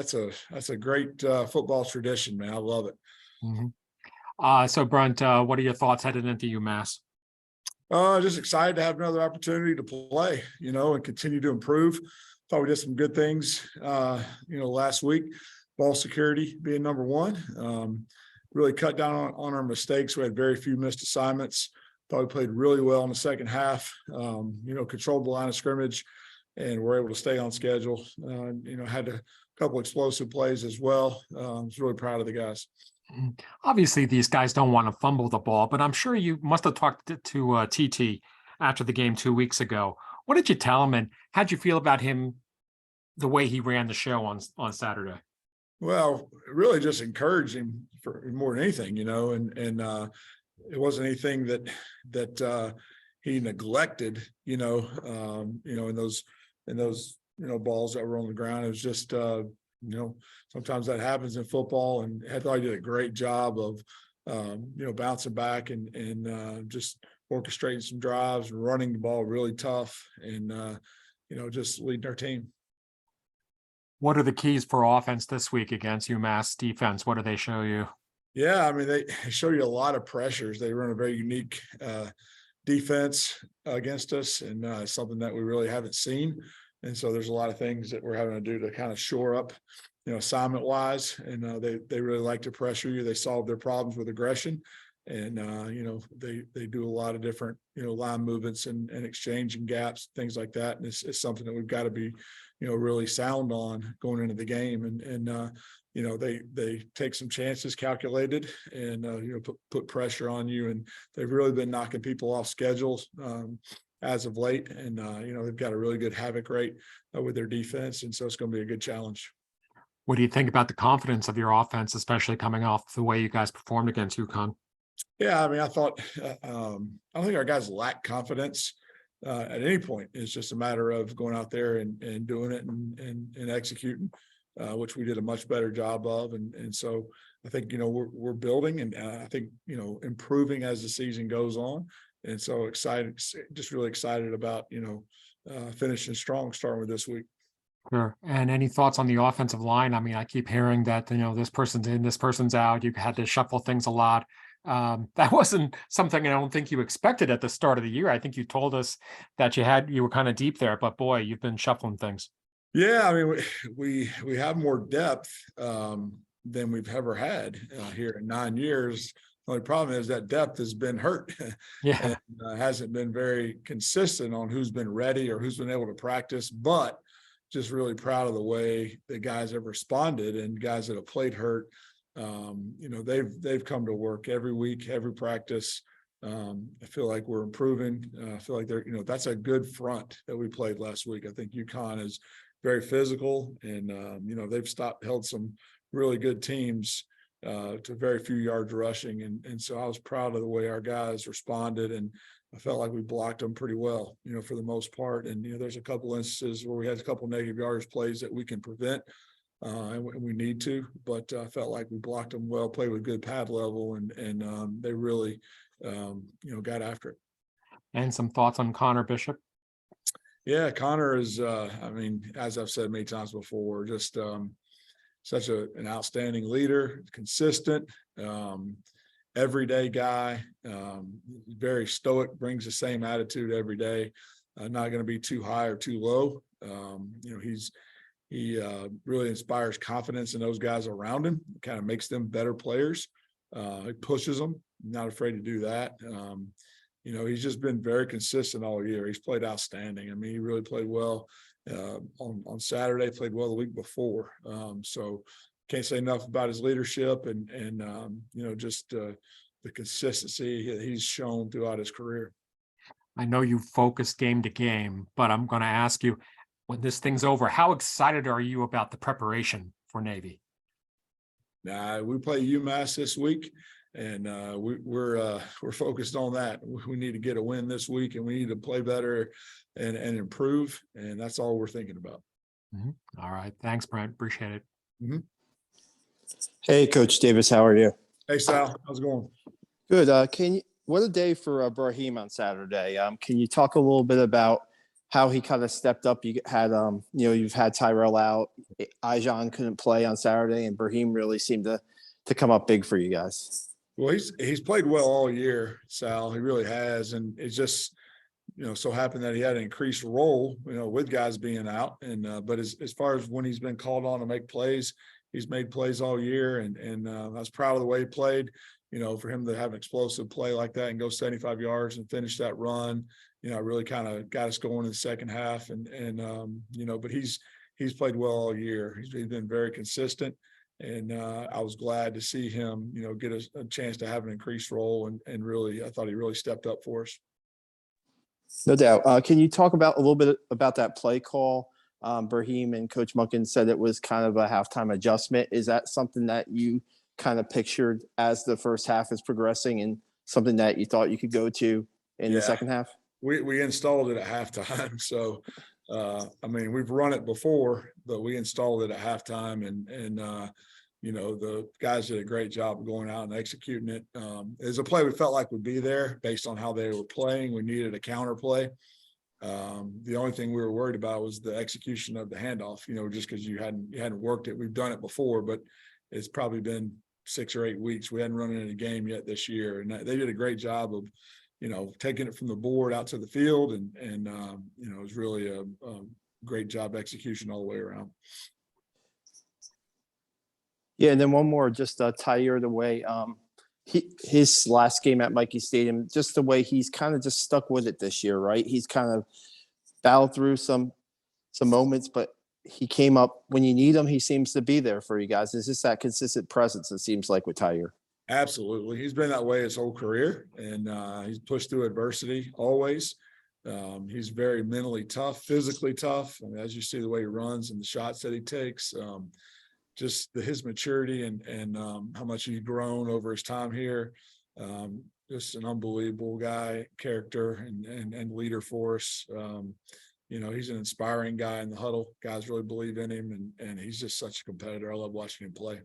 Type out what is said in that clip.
that's a great football tradition, man. I love it. So Brent, what are your thoughts headed into UMass? Just excited to have another opportunity to play, and continue to improve. Thought we did some good things, last week. Ball security being number one. Really cut down on our mistakes. We had very few missed assignments. Thought we played really well in the second half. Controlled the line of scrimmage, and we're able to stay on schedule. Had a couple explosive plays as well. I was really proud of the guys. Obviously, these guys don't want to fumble the ball, but I'm sure you must have talked to TT after the game 2 weeks ago. What did you tell him, and how'd you feel about him, the way he ran the show on Saturday? Well, really just encouraged him for more than anything, and it wasn't anything that he neglected, in those balls that were on the ground. It was just sometimes that happens in football, and I thought he did a great job of bouncing back and just orchestrating some drives and running the ball really tough, and just leading our team. What are the keys for offense this week against UMass defense? What do they show you? Yeah, I mean, they show you a lot of pressures. They run a very unique defense against us, and something that we really haven't seen. And so there's a lot of things that we're having to do to kind of shore up, assignment wise. And they really like to pressure you. They solve their problems with aggression, and they do a lot of different line movements and exchanging gaps, things like that. And it's something that we've got to be really sound on going into the game. And they take some chances, calculated, and put pressure on you. And they've really been knocking people off schedules as of late. And they've got a really good havoc rate with their defense, and so it's going to be a good challenge. What do you think about the confidence of your offense, especially coming off the way you guys performed against UConn? Yeah, I mean, I thought I don't think our guys lack confidence at any point. It's just a matter of going out there and doing it and executing, which we did a much better job of. And so I think we're building, and I think improving as the season goes on. And so excited, just really excited about finishing strong, starting with this week. Sure. And any thoughts on the offensive line? I mean, I keep hearing that this person's in, this person's out. You had to shuffle things a lot. That wasn't something I don't think you expected at the start of the year. I think you told us that you were kind of deep there, but boy, you've been shuffling things. Yeah, I mean, we have more depth than we've ever had here in 9 years. The only problem is that depth has been hurt. Yeah, and hasn't been very consistent on who's been ready or who's been able to practice. But just really proud of the way the guys have responded, and guys that have played hurt. They've come to work every week, every practice. I feel like we're improving. I feel like that's a good front that we played last week. I think UConn is very physical, and they've held some really good teams to very few yards rushing, and so I was proud of the way our guys responded, and I felt like we blocked them pretty well, for the most part. And there's a couple instances where we had a couple negative yardage plays that we can prevent. And we need to, but I felt like we blocked them well, played with good pad level, and they really, got after it. And some thoughts on Connor Bishop? Yeah, Connor is, as I've said many times before, just such an outstanding leader, consistent, everyday guy, very stoic, brings the same attitude every day, not going to be too high or too low. He really inspires confidence in those guys around him, kind of makes them better players. He pushes them, not afraid to do that. He's just been very consistent all year. He's played outstanding. I mean, he really played well on Saturday, played well the week before. So can't say enough about his leadership and just the consistency that he's shown throughout his career. I know you focus game to game, but I'm going to ask you, when this thing's over, how excited are you about the preparation for Navy? We play UMass this week, and we're focused on that. We need to get a win this week, and we need to play better and improve, and that's all we're thinking about. Mm-hmm. All right. Thanks, Brent. Appreciate it. Mm-hmm. Hey, Coach Davis, how are you? Hey, Sal. How's it going? Good. What a day for Brahim on Saturday. Can you talk a little bit about how he kind of stepped up. You had, you've had Tyrell out. Ijon couldn't play on Saturday, and Brahim really seemed to come up big for you guys. Well, he's played well all year, Sal. He really has, and it's just so happened that he had an increased role, with guys being out. And but as far as when he's been called on to make plays, he's made plays all year, and I was proud of the way he played. For him to have an explosive play like that and go 75 yards and finish that run, really kind of got us going in the second half. But he's played well all year. He's been very consistent. And I was glad to see him, get a chance to have an increased role. And really, I thought he really stepped up for us. No doubt. Can you talk about a little bit about that play call? Brahim and Coach Munkin said it was kind of a halftime adjustment. Is that something that you kind of pictured as the first half is progressing, and something that you thought you could go to in the second half? We installed it at halftime. So, we've run it before, but we installed it at halftime, and the guys did a great job of going out and executing it. It's a play we felt like would be there based on how they were playing. We needed a counter play. The only thing we were worried about was the execution of the handoff, just because you hadn't worked it. We've done it before, but it's probably been 6 or 8 weeks. We hadn't run it in a game yet this year, and they did a great job of taking it from the board out to the field, and it was really a great job execution all the way around. Yeah, and then one more, just Tyre, the way his last game at Mikey Stadium, just the way he's kind of just stuck with it this year, right? He's kind of battled through some moments, but he came up when you need him. He seems to be there for you guys. Is just that consistent presence, it seems like, with Tyre? Absolutely. He's been that way his whole career, and he's pushed through adversity always. He's very mentally tough, physically tough. As you see the way he runs and the shots that he takes, just his maturity and how much he's grown over his time here. Just an unbelievable guy, character, and leader for us. He's an inspiring guy in the huddle. Guys really believe in him, and he's just such a competitor. I love watching him play.